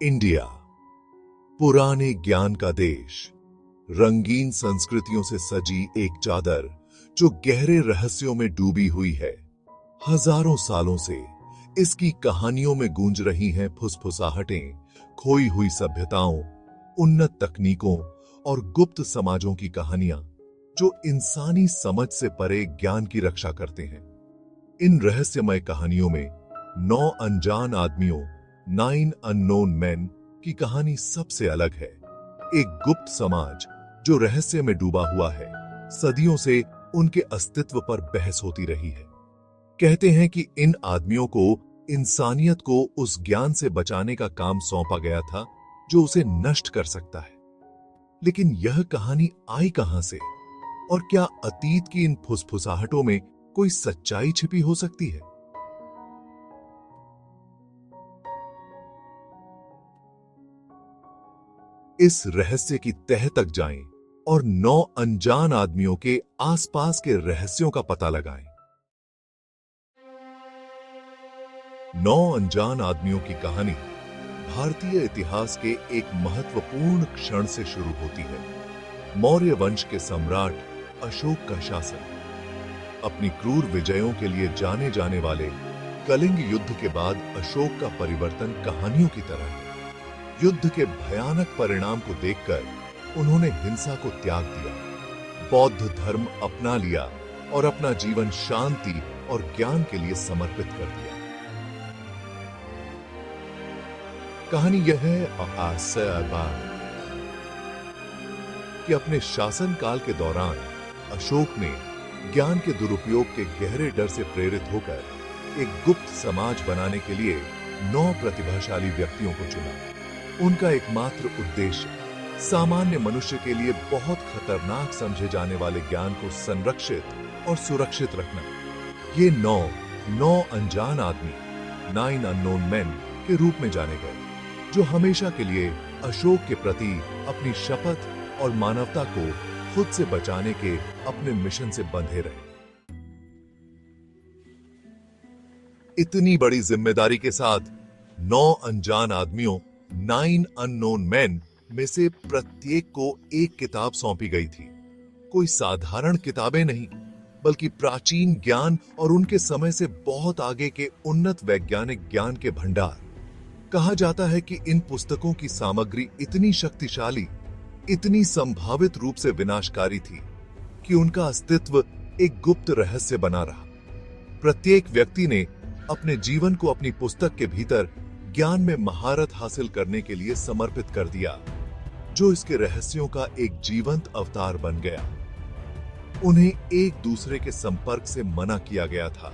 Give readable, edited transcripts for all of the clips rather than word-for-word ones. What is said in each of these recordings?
India, पुराने ज्ञान का देश, रंगीन संस्कृतियों से सजी एक चादर जो गहरे रहस्यों में डूबी हुई है। हजारों सालों से इसकी कहानियों में गूंज रही हैं फुसफुसाहटें, खोई हुई सभ्यताओं, उन्नत तकनीकों और गुप्त समाजों की कहानियां जो इंसानी समझ से परे ज्ञान की रक्षा करते हैं। इन रहस्यमय कहानियों में 9 अनजान आदमियों 9 अननोन मैन की कहानी सबसे अलग है। एक गुप्त समाज जो रहस्य में डूबा हुआ है, सदियों से उनके अस्तित्व पर बहस होती रही है। कहते हैं कि इन आदमियों को इंसानियत को उस ज्ञान से बचाने का काम सौंपा गया था जो उसे नष्ट कर सकता है। लेकिन यह कहानी आई कहां से, और क्या अतीत की इन फुसफुसाहटों में कोई सच्चाई छिपी हो सकती है? इस रहस्य की तह तक जाएं और 9 अनजान आदमियों के आसपास के रहस्यों का पता लगाएं। 9 अनजान आदमियों की कहानी भारतीय इतिहास के एक महत्वपूर्ण क्षण से शुरू होती है। मौर्य वंश के सम्राट अशोक का शासन। अपनी क्रूर विजयों के लिए जाने जाने वाले कलिंग युद्ध के बाद अशोक का परिवर्तन कहानियों की तरह है। युद्ध के भयानक परिणाम को देखकर उन्होंने हिंसा को त्याग दिया, बौद्ध धर्म अपना लिया और अपना जीवन शांति और ज्ञान के लिए समर्पित कर दिया। कहानी यह है कि अपने शासनकाल के दौरान अशोक ने ज्ञान के दुरुपयोग के गहरे डर से प्रेरित होकर एक गुप्त समाज बनाने के लिए 9 प्रतिभाशाली व्यक्तियों को चुना। उनका एकमात्र उद्देश्य सामान्य मनुष्य के लिए बहुत खतरनाक समझे जाने वाले ज्ञान को संरक्षित और सुरक्षित रखना। ये 9 अनजान आदमी 9 अननोन मैन के रूप में जाने गए, जो हमेशा के लिए अशोक के प्रति अपनी शपथ और मानवता को खुद से बचाने के अपने मिशन से बंधे रहे। इतनी बड़ी जिम्मेदारी के साथ 9 अनजान आदमियों 9 अननोन मैन में से प्रत्येक को एक किताब सौंपी गई थी। कोई साधारण किताबें नहीं, बल्कि प्राचीन ज्ञान और उनके समय से बहुत आगे के उन्नत वैज्ञानिक ज्ञान के भंडार। कहा जाता है कि इन पुस्तकों की सामग्री इतनी शक्तिशाली, इतनी संभावित रूप से विनाशकारी थी कि उनका अस्तित्व एक गुप्त रहस्य बना रहा। प्रत्येक व्यक्ति ने अपने जीवन को अपनी पुस्तक के भीतर ज्ञान में महारत हासिल करने के लिए समर्पित कर दिया, जो इसके रहस्यों का एक जीवंत अवतार बन गया। उन्हें एक दूसरे के संपर्क से मना किया गया था।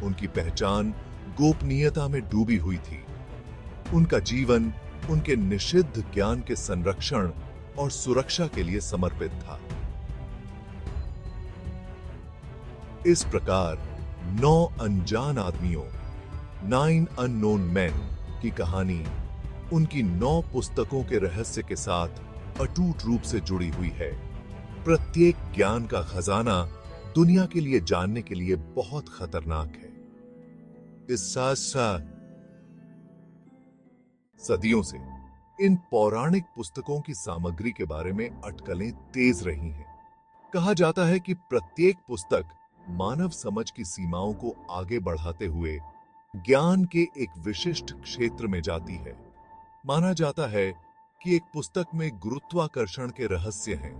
उनकी पहचान गोपनीयता में डूबी हुई थी। उनका जीवन उनके निषिद्ध ज्ञान के संरक्षण और सुरक्षा के लिए समर्पित था। इस प्रकार 9 अनजान आदमियों 9 अननोन मैन की कहानी उनकी 9 पुस्तकों के रहस्य के साथ अटूट रूप से जुड़ी हुई है। प्रत्येक ज्ञान का खजाना दुनिया के लिए जानने के लिए बहुत खतरनाक है। इस साथ सदियों से इन पौराणिक पुस्तकों की सामग्री के बारे में अटकलें तेज रही हैं। कहा जाता है कि प्रत्येक पुस्तक मानव समझ की सीमाओं को आगे बढ़ाते हुए ज्ञान के एक विशिष्ट क्षेत्र में जाती है। माना जाता है कि एक पुस्तक में गुरुत्वाकर्षण के रहस्य हैं,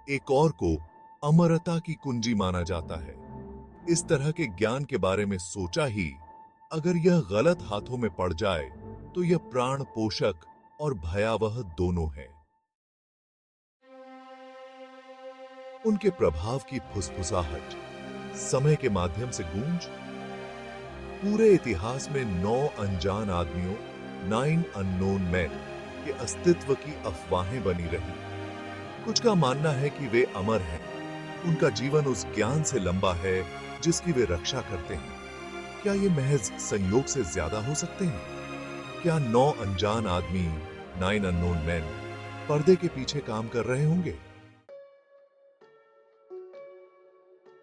एक और को अमरता की कुंजी माना जाता है। इस तरह के ज्ञान के बारे में सोचा ही अगर यह गलत हाथों में पड़ जाए तो यह प्राण पोषक और भयावह दोनों है। उनके प्रभाव की फुसफुसाहट समय के माध्यम से गूंज पूरे इतिहास में 9 अनजान आदमियों 9 अननोन मैन के अस्तित्व की अफवाहें बनी रही। कुछ का मानना है कि वे अमर हैं, उनका जीवन उस ज्ञान से लंबा है जिसकी वे रक्षा करते हैं। क्या ये महज संयोग से ज्यादा हो सकते हैं? क्या 9 अनजान आदमी 9 अननोन मैन पर्दे के पीछे काम कर रहे होंगे?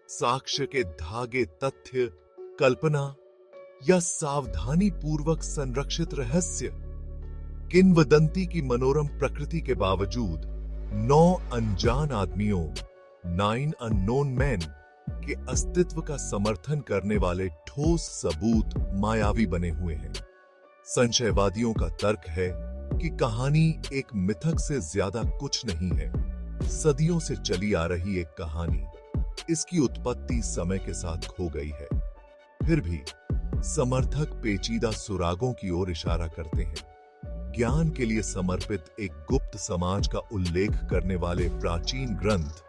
साक्ष्य के धागे तथ्य, कल्पना या सावधानी पूर्वक संरक्षित रहस्य? किंवदंती की मनोरम प्रकृति के बावजूद 9 अनजान आदमियों 9 अननोन मैन के अस्तित्व का समर्थन करने वाले ठोस सबूत मायावी बने हुए हैं। संशयवादियों का तर्क है कि कहानी एक मिथक से ज्यादा कुछ नहीं है, सदियों से चली आ रही एक कहानी। इसकी उत्पत्ति समय के साथ खो गई है। फिर भी समर्थक पेचीदा सुरागों की ओर इशारा करते हैं। ज्ञान के लिए समर्पित एक गुप्त समाज का उल्लेख करने वाले प्राचीन ग्रंथ,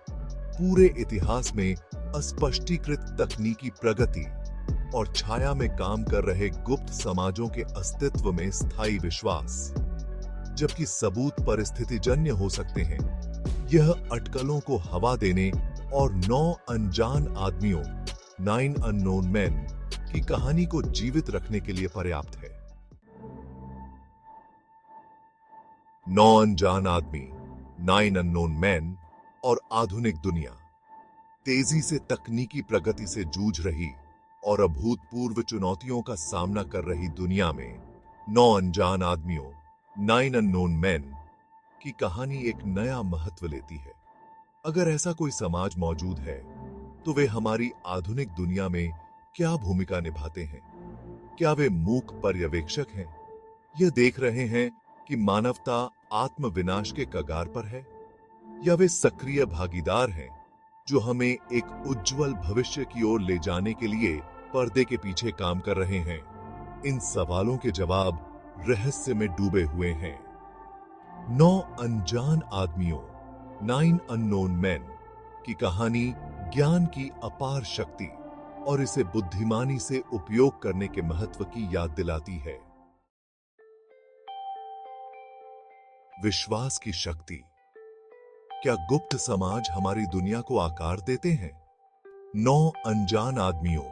पूरे इतिहास में अस्पष्टीकृत तकनीकी प्रगति और छाया में काम कर रहे गुप्त समाजों के अस्तित्व में स्थायी विश्वास, जबकि सबूत परिस्थितिजन्य हो सकते हैं। यह अटकलों को हवा देने और 9 अनजान आदमियों 9 अननोन मैन की कहानी को जीवित रखने के लिए पर्याप्त है। 9 अनजान आदमी 9 अननोन मैन और आधुनिक दुनिया। तेजी से तकनीकी प्रगति से जूझ रही और अभूतपूर्व चुनौतियों का सामना कर रही दुनिया में 9 अनजान आदमियों 9 अननोन मैन की कहानी एक नया महत्व लेती है। अगर ऐसा कोई समाज मौजूद है तो वे हमारी आधुनिक दुनिया में क्या भूमिका निभाते हैं? क्या वे मूक पर्यवेक्षक हैं? यह देख रहे हैं कि मानवता आत्मविनाश के कगार पर है, या वे सक्रिय भागीदार हैं जो हमें एक उज्जवल भविष्य की ओर ले जाने के लिए पर्दे के पीछे काम कर रहे हैं? इन सवालों के जवाब रहस्य में डूबे हुए हैं। 9 अनजान आदमियों 9 अननोन मैन की कहानी ज्ञान की अपार शक्ति और इसे बुद्धिमानी से उपयोग करने के महत्व की याद दिलाती है। विश्वास की शक्ति। क्या गुप्त समाज हमारी दुनिया को आकार देते हैं? 9 अनजान आदमियों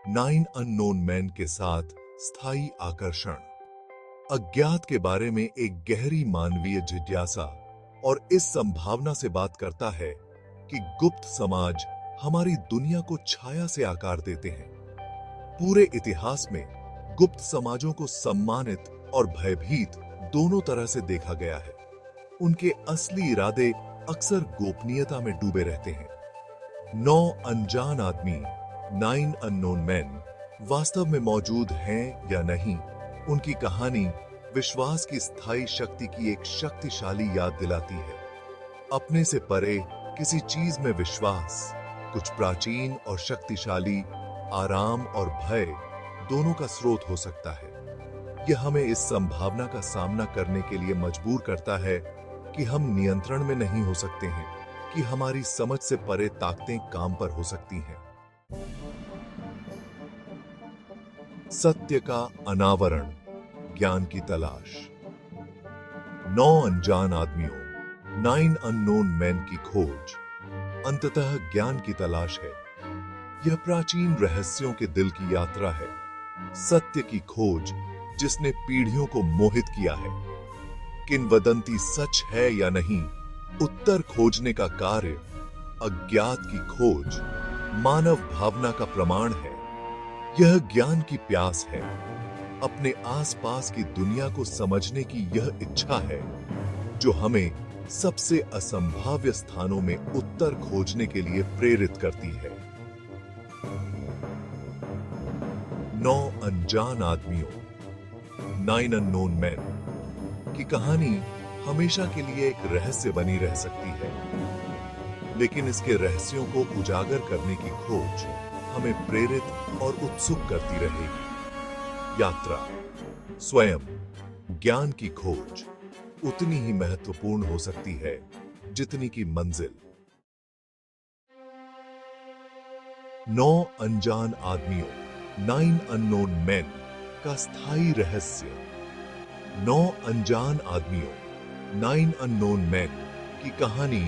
9 अननोन मैन के साथ स्थायी आकर्षण, अज्ञात के बारे में एक गहरी मानवीय जिज्ञासा और इस संभावना से बात करता है कि गुप्त समाज हमारी दुनिया को छाया से आकार देते हैं। पूरे इतिहास में गुप्त समाजों को सम्मानित और भयभीत दोनों तरह से देखा गया है। उनके असली इरादे अक्सर गोपनीयता में डूबे रहते हैं। 9 अनजान आदमी 9 अननोन मैन वास्तव में मौजूद हैं या नहीं, उनकी कहानी विश्वास की स्थायी शक्ति की एक शक्तिशाली याद दिलाती है। अपने से परे किसी चीज में विश्वास कुछ प्राचीन और शक्तिशाली आराम और भय दोनों का स्रोत हो सकता है। यह हमें इस संभावना का सामना करने के लिए मजबूर करता है कि हम नियंत्रण में नहीं हो सकते हैं, कि हमारी समझ से परे ताकतें काम पर हो सकती हैं। सत्य का अनावरण, ज्ञान की तलाश। 9 अनजान आदमियों 9 अननोन मैन की खोज अंततः ज्ञान की तलाश है। यह प्राचीन रहस्यों के दिल की यात्रा है, सत्य की खोज जिसने पीढ़ियों को मोहित किया है। किंवदंती सच है या नहीं, उत्तर खोजने का कार्य, अज्ञात की खोज मानव भावना का प्रमाण है। यह ज्ञान की प्यास है, अपने आसपास की दुनिया को समझने की यह इच्छा है जो हमें सबसे असंभाव्य स्थानों में उत्तर खोजने के लिए प्रेरित करती है। 9 अनजान आदमियों 9 अननोन मैन की कहानी हमेशा के लिए एक रहस्य बनी रह सकती है, लेकिन इसके रहस्यों को उजागर करने की खोज हमें प्रेरित और उत्सुक करती रहेगी। यात्रा स्वयं ज्ञान की खोज उतनी ही महत्वपूर्ण हो सकती है जितनी की मंजिल। 9 अनजान आदमियों 9 अननोन मैन का स्थायी रहस्य। 9 अनजान आदमियों 9 अननोन मैन की कहानी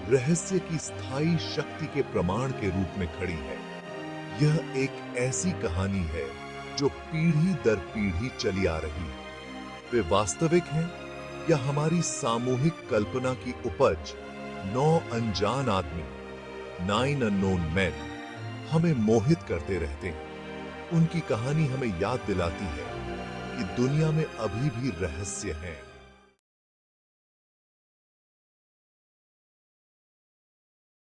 रहस्य की स्थायी शक्ति के प्रमाण के रूप में खड़ी है। यह एक ऐसी कहानी है जो पीढ़ी दर पीढ़ी चली आ रही है। वे वास्तविक हैं या हमारी सामूहिक कल्पना की उपज? 9 अनजान आदमी 9 अननोन मैन हमें मोहित करते रहते हैं। उनकी कहानी हमें याद दिलाती है कि दुनिया में अभी भी रहस्य हैं।